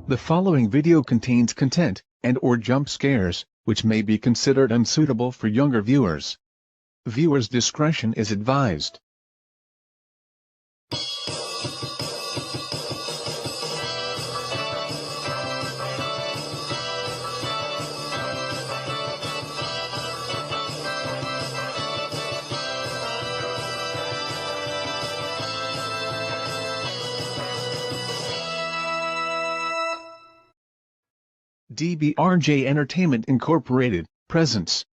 The following video contains content and/or jump scares, which may be considered unsuitable for younger viewers. Viewers' discretion is advised. DBRJ Entertainment Incorporated presents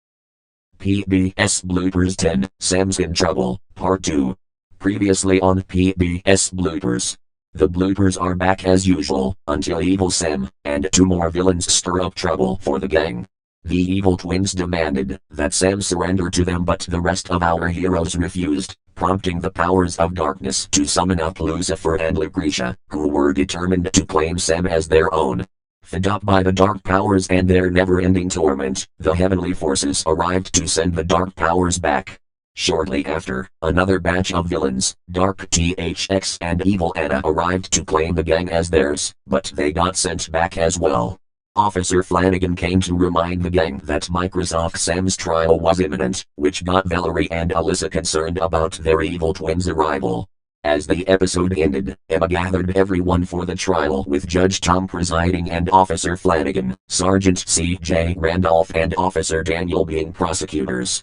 PBS Bloopers 10, Sam's in Trouble, Part 2. Previously on PBS Bloopers. The bloopers are back as usual, until Evil Sam and two more villains stir up trouble for the gang. The evil twins demanded that Sam surrender to them, but the rest of our heroes refused, prompting the powers of darkness to summon up Lucifer and Lucretia, who were determined to claim Sam as their own. Fed up by the dark powers and their never-ending torment, the heavenly forces arrived to send the dark powers back. Shortly after, another batch of villains, Dark THX and Evil Anna, arrived to claim the gang as theirs, but they got sent back as well. Officer Flanagan came to remind the gang that Microsoft Sam's trial was imminent, which got Valerie and Alyssa concerned about their evil twins' arrival. As the episode ended, Emma gathered everyone for the trial, with Judge Tom presiding and Officer Flanagan, Sergeant C.J. Randolph and Officer Daniel being prosecutors.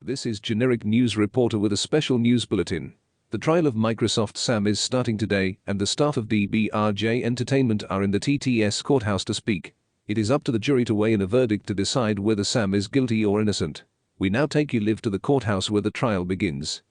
This is Generic News Reporter with a special news bulletin. The trial of Microsoft Sam is starting today, and the staff of DBRJ Entertainment are in the TTS courthouse to speak. It is up to the jury to weigh in a verdict to decide whether Sam is guilty or innocent. We now take you live to the courthouse where the trial begins.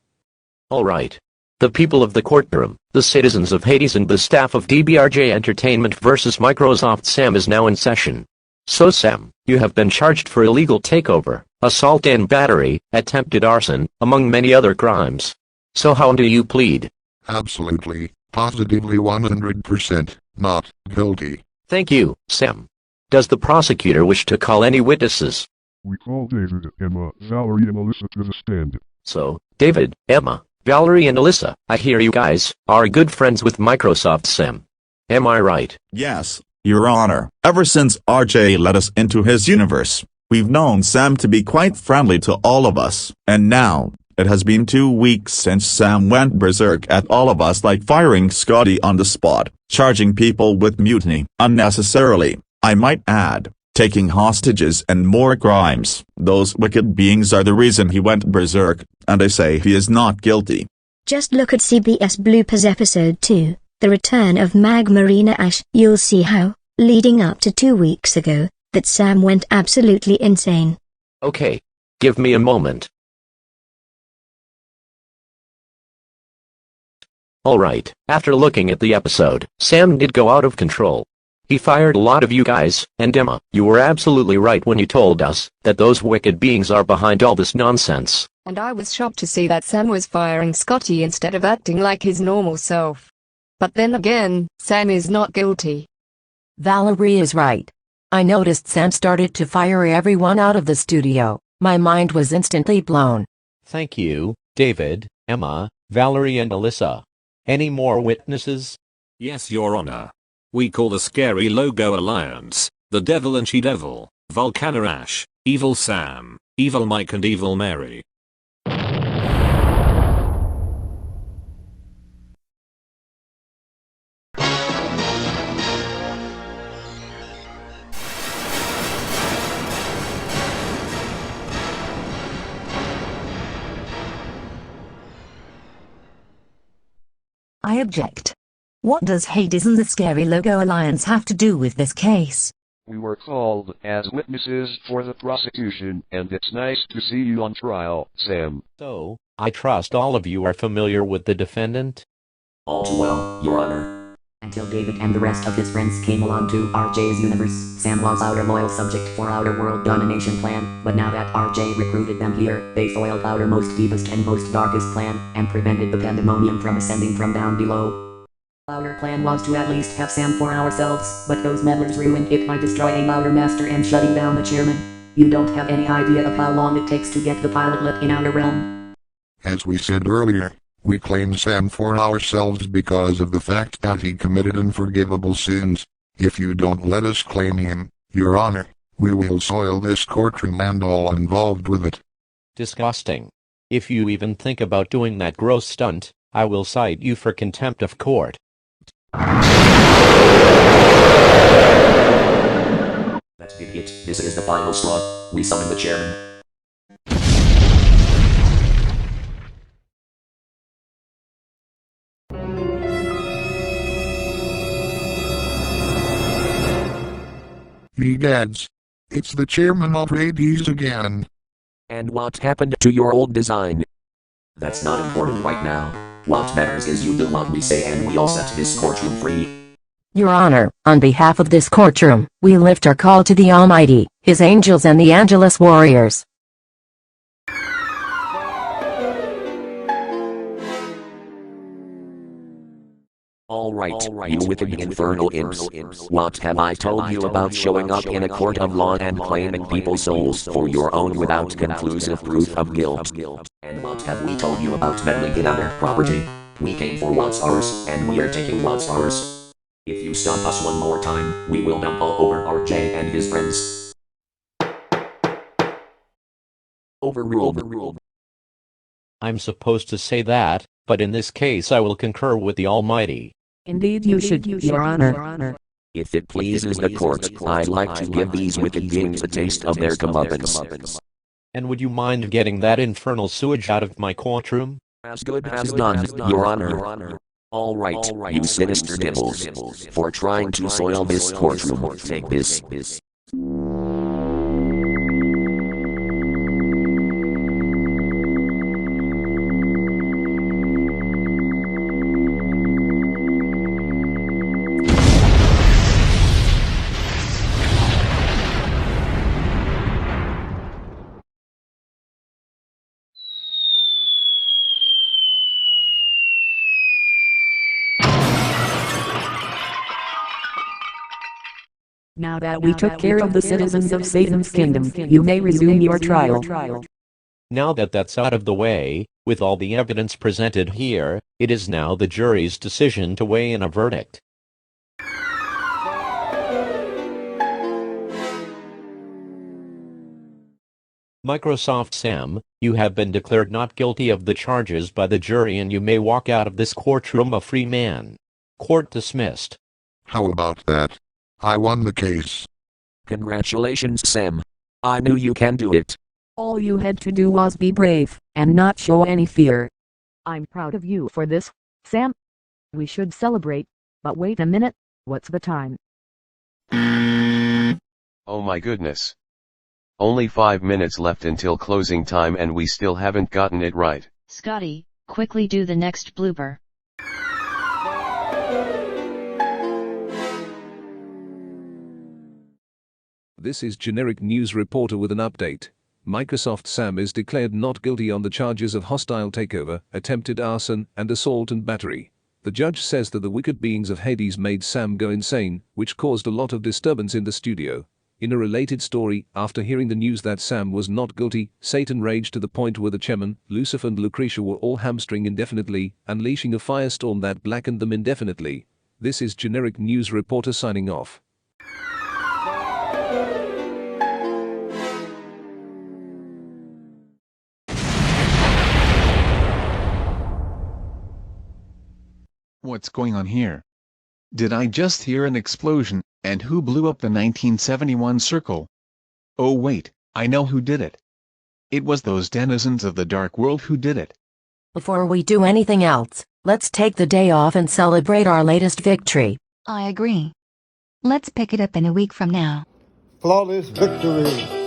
All right. The people of the courtroom, the citizens of Hades and the staff of DBRJ Entertainment versus Microsoft Sam is now in session. So Sam, you have been charged for illegal takeover, assault and battery, attempted arson, among many other crimes. So how do you plead? Absolutely, positively 100%, not guilty. Thank you, Sam. Does the prosecutor wish to call any witnesses? We call David, Emma, Valerie and Alyssa to the stand. So, David, Emma, Valerie and Alyssa, I hear you guys are good friends with Microsoft Sam. Am I right? Yes, Your Honor. Ever since RJ let us into his universe, we've known Sam to be quite friendly to all of us, and now, it has been 2 weeks since Sam went berserk at all of us, like firing Scotty on the spot, charging people with mutiny unnecessarily, I might add, taking hostages and more crimes. Those wicked beings are the reason he went berserk, and I say he is not guilty. Just look at CBS Bloopers Episode 2, The Return of Mag Marina Ash. You'll see how, leading up to 2 weeks ago, that Sam went absolutely insane. Okay. Give me a moment. Alright, after looking at the episode, Sam did go out of control. He fired a lot of you guys, and Emma, you were absolutely right when you told us that those wicked beings are behind all this nonsense. And I was shocked to see that Sam was firing Scotty instead of acting like his normal self. But then again, Sam is not guilty. Valerie is right. I noticed Sam started to fire everyone out of the studio. My mind was instantly blown. Thank you, David, Emma, Valerie and Alyssa. Any more witnesses? Yes, Your Honor. We call the Scary Logo Alliance, the Devil and She-Devil, Volcano Ash, Evil Sam, Evil Mike and Evil Mary. I object. What does Hades and the Scary Logo Alliance have to do with this case? We were called as witnesses for the prosecution, and it's nice to see you on trial, Sam. So, I trust all of you are familiar with the defendant? All too well, Your Honor. Until David and the rest of his friends came along to RJ's universe, Sam was our loyal subject for our world domination plan, but now that RJ recruited them here, they foiled our most deepest and most darkest plan, and prevented the pandemonium from ascending from down below. Our plan was to at least have Sam for ourselves, but those meddlers ruined it by destroying our master and shutting down the chairman. You don't have any idea of how long it takes to get the pilot lit in our realm. As we said earlier, we claim Sam for ourselves because of the fact that he committed unforgivable sins. If you don't let us claim him, Your Honor, we will soil this courtroom and all involved with it. Disgusting. If you even think about doing that gross stunt, I will cite you for contempt of court. That's it. This is the final straw. We summon the chairman. Egads. It's the chairman of Hades again. And what happened to your old design? That's not important right now. What matters is you do what we say and we'll set this courtroom free. Your Honor, on behalf of this courtroom, we lift our call to the Almighty, His angels and the Angelus warriors. All right, you wicked infernal imps. What have I told you about showing up in a court of law and claiming people's souls for your own without conclusive proof of guilt? And what have we told you about meddling in our property? We came for what's ours, and we are taking what's ours. If you stop us one more time, we will dump all over RJ and his friends. Overruled. I'm supposed to say that, but in this case I will concur with the Almighty. Indeed you should, Your Honor. If it pleases the court, I'd like to give these wicked kings a taste of their comeuppance. And would you mind getting that infernal sewage out of my courtroom? As good as done, Your Honor. All right, you sinister devils. For trying to soil this courtroom, take this. Now that we took care of the citizens of Satan's kingdom, you may resume your trial. Now that that's out of the way, with all the evidence presented here, it is now the jury's decision to weigh in a verdict. Microsoft Sam, you have been declared not guilty of the charges by the jury and you may walk out of this courtroom a free man. Court dismissed. How about that? I won the case. Congratulations, Sam. I knew you can do it. All you had to do was be brave, and not show any fear. I'm proud of you for this, Sam. We should celebrate, but wait a minute, what's the time? Oh my goodness. Only 5 minutes left until closing time and we still haven't gotten it right. Scotty, quickly do the next blooper. This is Generic News Reporter with an update. Microsoft Sam is declared not guilty on the charges of hostile takeover, attempted arson, and assault and battery. The judge says that the wicked beings of Hades made Sam go insane, which caused a lot of disturbance in the studio. In a related story, after hearing the news that Sam was not guilty, Satan raged to the point where the chairman, Lucifer and Lucretia were all hamstring indefinitely, unleashing a firestorm that blackened them indefinitely. This is Generic News Reporter signing off. What's going on here? Did I just hear an explosion, and who blew up the 1971 circle? Oh wait, I know who did it. It was those denizens of the dark world who did it. Before we do anything else, let's take the day off and celebrate our latest victory. I agree. Let's pick it up in a week from now. Flawless victory.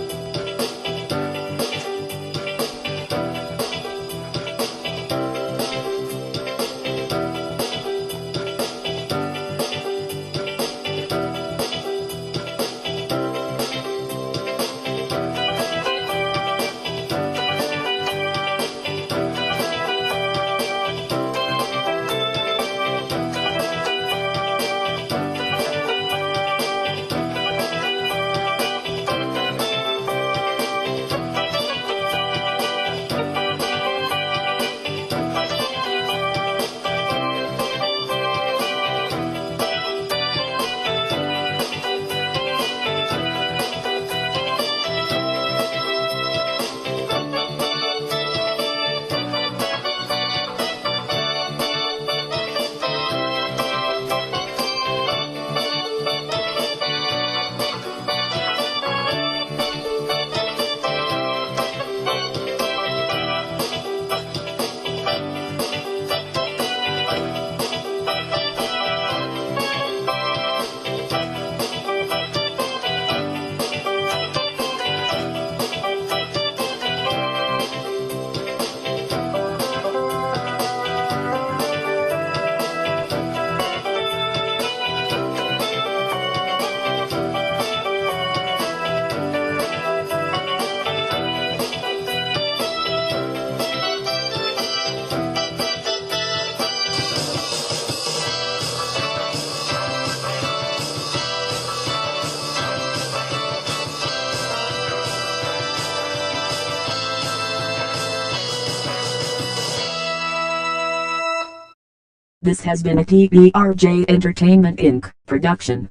This has been a TBRJ Entertainment Inc. production.